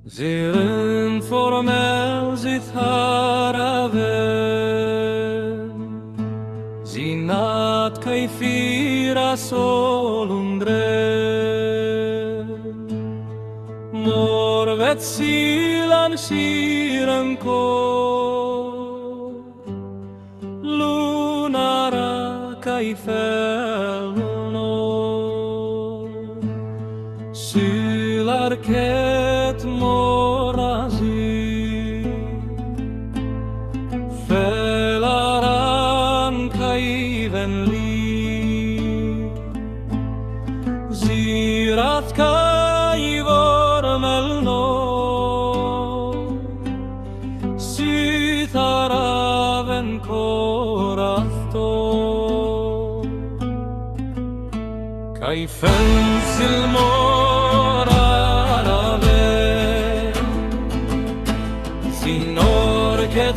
Ziren formel zit haraven Zinat kai fira solundre Morvet silan shiren ko Lunara kai felno Sylar ket morazi Felaran kai venli Zirat kai vormelno Sitaraven korasto Kai fensil morarave Sinor ket